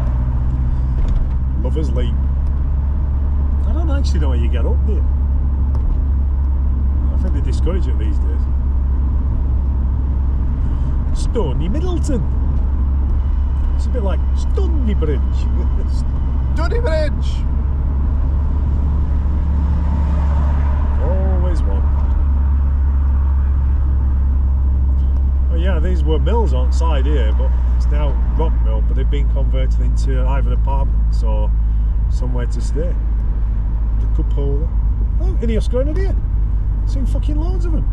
Lover's Leap. I don't actually know how you get up there. I think they discourage it these days. Stony Middleton. It's a bit like Stony Bridge. Stony Bridge. Always one. Oh yeah, these were mills on side here, but it's now rock mill, but they've been converted into either apartments or somewhere to stay. The cupola. Oh, Ineos Grenadier. Seen fucking loads of them.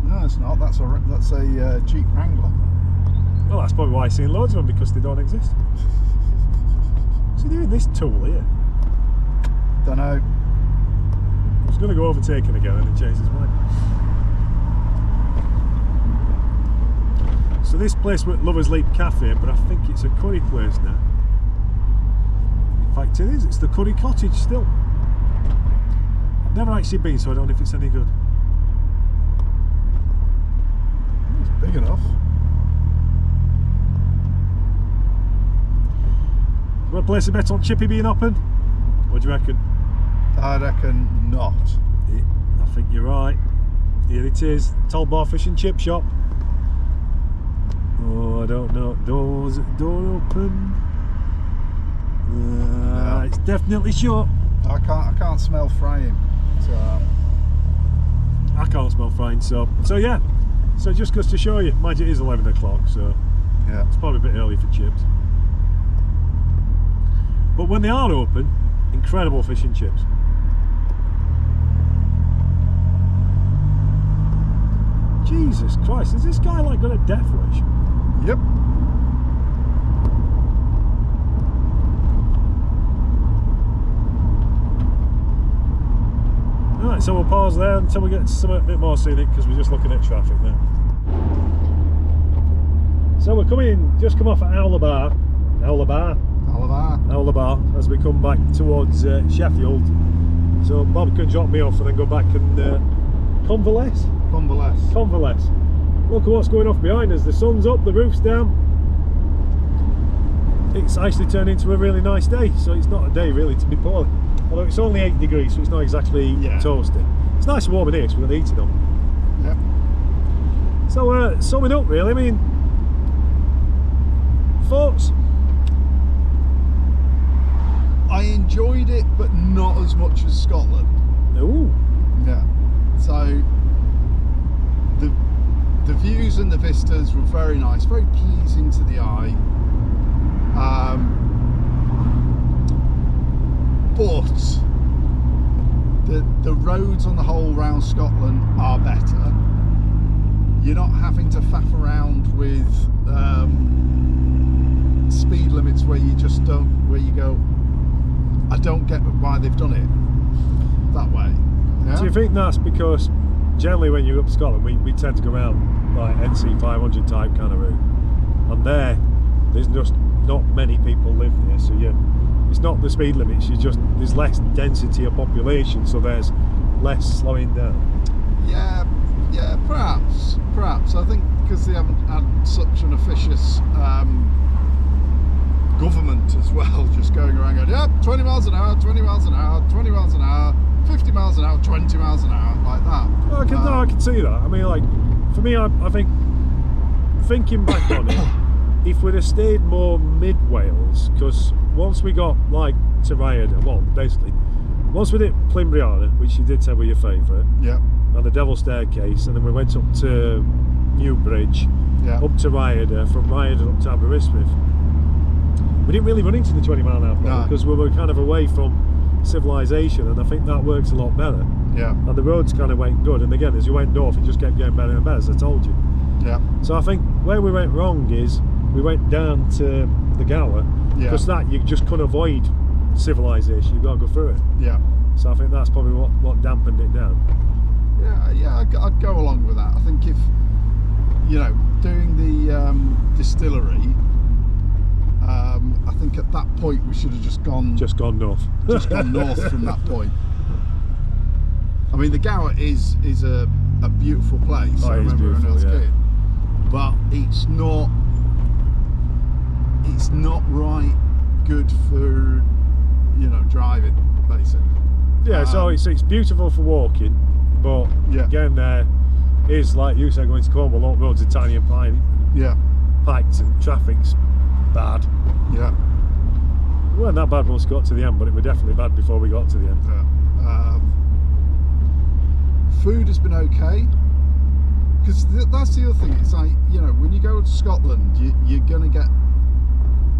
No, it's not. That's a Jeep Wrangler. Well, that's probably why I've seen loads of them, because they don't exist. What's he doing this tool here? Don't know. I was going to go overtaken again and he changed his mind. So this place was Lover's Leap Cafe, but I think it's a curry place now. In fact it is, it's the Curry Cottage still. Never actually been, so I don't know if it's any good. It's big enough. You want to place a bet on Chippy being open? What do you reckon? I reckon not. Yeah, I think you're right. Here it is, Tall Bar Fish and Chip Shop. Oh, I don't know. Doors, door open. No. It's definitely shut. I can't smell frying. So I can't smell frying, so yeah. So just goes to show you, mind you, it is 11 o'clock, so yeah. it's probably a bit early for chips. But when they are open, incredible fish and chips. Jesus Christ, is this guy like got a death wish? Yep. Alright, so we'll pause there until we get to something a bit more scenic because we're just looking at traffic now. So we're just come off at Owler Bar as we come back towards Sheffield. So Bob can drop me off and then go back and convalesce. Look at what's going off behind us. The sun's up, the roof's down. It's actually turned into a really nice day, so it's not a day really to be poorly. Although it's only 8 degrees, so it's not exactly toasty. It's nice and warm in here because we've got the heating on. Yep. So summing up really, I mean, thoughts? I enjoyed it, but not as much as Scotland. Ooh. Yeah. So the views and the vistas were very nice, very pleasing to the eye. But the roads on the whole round Scotland are better. You're not having to faff around with speed limits where you just don't, where you go, I don't get why they've done it that way. Yeah? Do you think that's because generally when you're up Scotland we tend to go around like NC 500 type kind of route, and there's just not many people live there, so it's not the speed limits, there's less density of population, so there's less slowing down. Yeah, perhaps. I think because they haven't had such an officious government as well, just going around going, yep, 20 miles an hour, 20 miles an hour, 20 miles an hour, 50 miles an hour, 20 miles an hour, like that. I can see that. I mean, like, for me, I think, thinking back on it, if we'd have stayed more mid-Wales, because once we got, like, to Rhyadr, well, basically, once we did Cranberry, which you did say were your favourite, yeah, and the Devil's Staircase, and then we went up to Newbridge, up to Rhyadr, from Rhyadr up to Aberystwyth. We didn't really run into the 20 mile an hour problem because we were kind of away from civilization, and I think that works a lot better. Yeah. And the roads kind of went good, and again, as you went north, it just kept getting better and better, as I told you. Yeah. So I think where we went wrong is we went down to the Gower, because that you just couldn't avoid civilization. You've got to go through it. Yeah. So I think that's probably what dampened it down. Yeah, I'd go along with that. I think if doing the distillery. I think at that point we should have just gone north. Just gone north from that point. I mean, the Gower is a beautiful place. I remember when I was a kid, but it's not right good for driving, basically. Yeah, so it's beautiful for walking, but getting there is, like you said, going to Cornwall. All roads are tiny and packed, and traffic's bad. Yeah. It weren't that bad once we got to the end, but it was definitely bad before we got to the end. Yeah. Food has been okay, because that's the other thing. It's like, when you go to Scotland, you're gonna get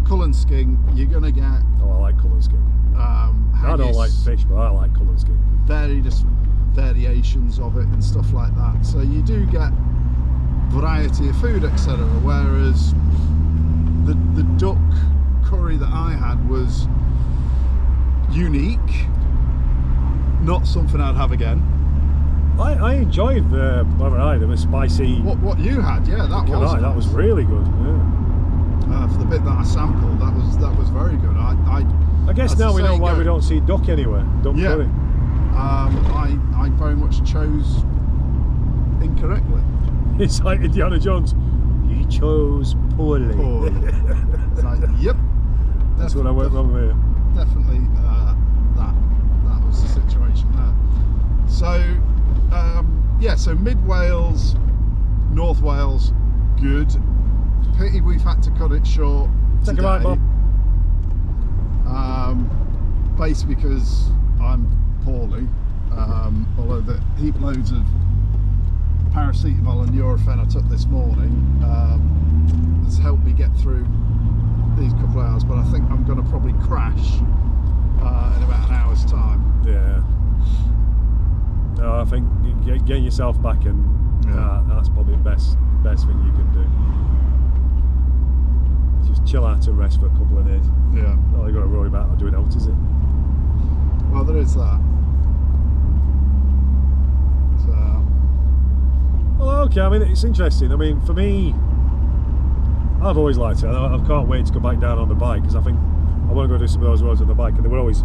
Cullen skin. You're gonna get. Oh, I like Cullen skin. I don't like fish, but I like Cullen skin. Various variations of it and stuff like that. So you do get variety of food, etc. Whereas the duck curry that I had was unique, not something I'd have again. I enjoyed the spicy. What you had, that was really good. Yeah. For the bit that I sampled, that was very good. I guess now we know why we don't see duck anywhere. Duck curry. I very much chose incorrectly. It's like Indiana Jones. You chose poorly. It's like, yep. That's what I went wrong with. Definitely that was the situation there. So yeah, so Mid Wales, North Wales, good. Pity we've had to cut it short Take today. a right, Bob. Basically because I'm poorly. Although the heap loads of paracetamol and Nurofen I took this morning has helped me get through these couple of hours, but I think I'm going to probably crash in about an hour's time. Yeah. No, I think getting yourself back and that's probably the best thing you can do. Just chill out and rest for a couple of days. Yeah. All you got to worry about doing out, is it? Well, there is that. Well, okay. I mean, it's interesting. I mean, for me, I've always liked it. I can't wait to go back down on the bike because I think I want to go do some of those roads on the bike, and they were always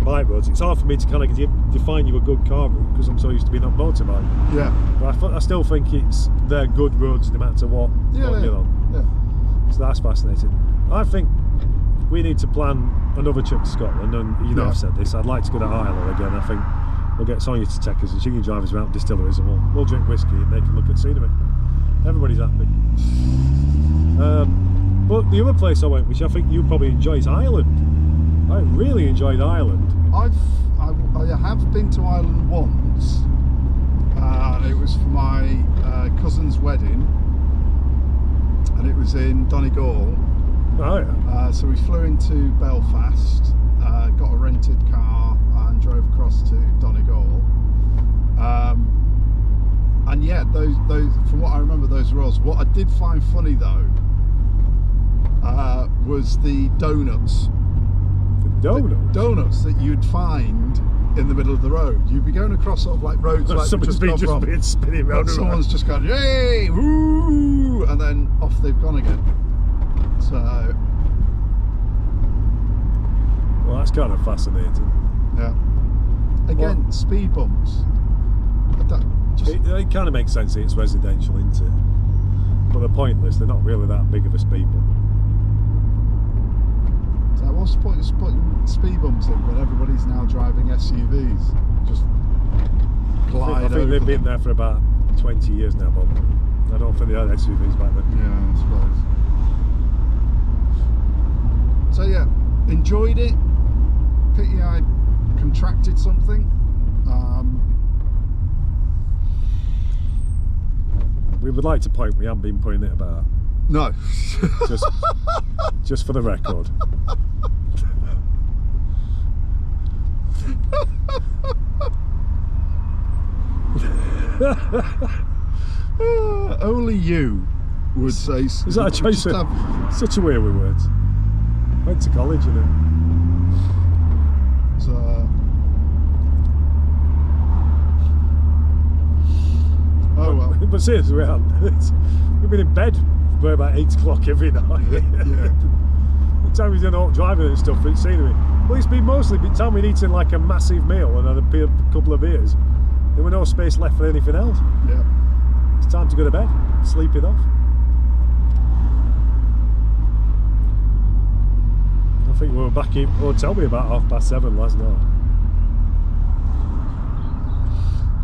bike roads. It's hard for me to kind of define you a good car route because I'm so used to being on motorbike. Yeah. But I still think they're good roads no matter what. Yeah. You know. Yeah. So that's fascinating. I think we need to plan another trip to Scotland, and you know I've said this. I'd like to go to Ireland again. I think we'll get Sonia to take us, and she can drive us around distilleries, and we'll drink whiskey, and they can look at scenery. Everybody's happy. But the other place I went, which I think you probably enjoy, is Ireland. I really enjoyed Ireland. I have been to Ireland once. It was for my cousin's wedding, and it was in Donegal. Oh yeah. So we flew into Belfast, got a rented car, and drove across to Donegal. And yeah, those from what I remember, those roads. What I did find funny though was the donuts. Donuts that you'd find in the middle of the road. You'd be going across sort of like roads like Someone's been spinning round. Someone's just gone, yay, woo, and then off they've gone again. So, well, that's kind of fascinating. Yeah. Again, speed bumps. It kind of makes sense. It's residential, isn't it? But they're pointless. They're not really that big of a speed bump. So what's the point of putting speed bumps in when everybody's now driving SUVs? Just glide over. I think they've been there for about 20 years now, Bob. I don't think they had SUVs back then. Yeah, I suppose. So yeah, enjoyed it. Pity I contracted something. We would like to point we haven't been putting it about. No. just for the record. Only you would say. Is that a choice? Such a weird with words. Went to college, you know. So. Oh well. But seriously, we've been in bed for about 8 o'clock every night. Yeah. The time we've done all driving and stuff, it's scenery. Well, it's been mostly the time we'd eaten like a massive meal and had a couple of beers. There was no space left for anything else. Yeah. It's time to go to bed, sleep it off. I think we were back in hotel me about 7:30 last night.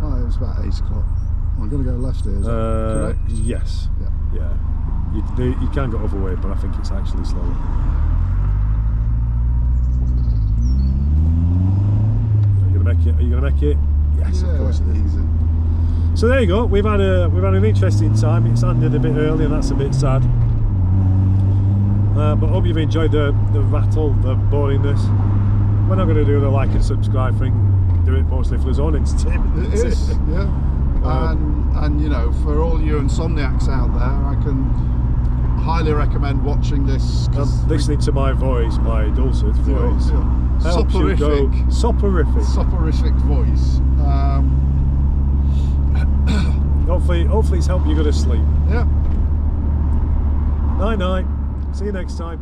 Oh, it was about 8 o'clock. I'm going to go left here, is that correct? Yes. Yeah. You can go other way, but I think it's actually slower. Are you going to make it? Yes, yeah, of course it is. Easy. So there you go. We've had an interesting time. It's ended a bit early, and that's a bit sad. But hope you've enjoyed the rattle, the boringness. We're not going to do the like and subscribe thing. Do it mostly for his own entertainment. It is, yeah. And you know, for all you insomniacs out there, I can highly recommend watching this. Listening to my voice, my dulcet voice. Helps you go soporific voice. Hopefully it's helped you go to sleep. Yeah. Night night. See you next time.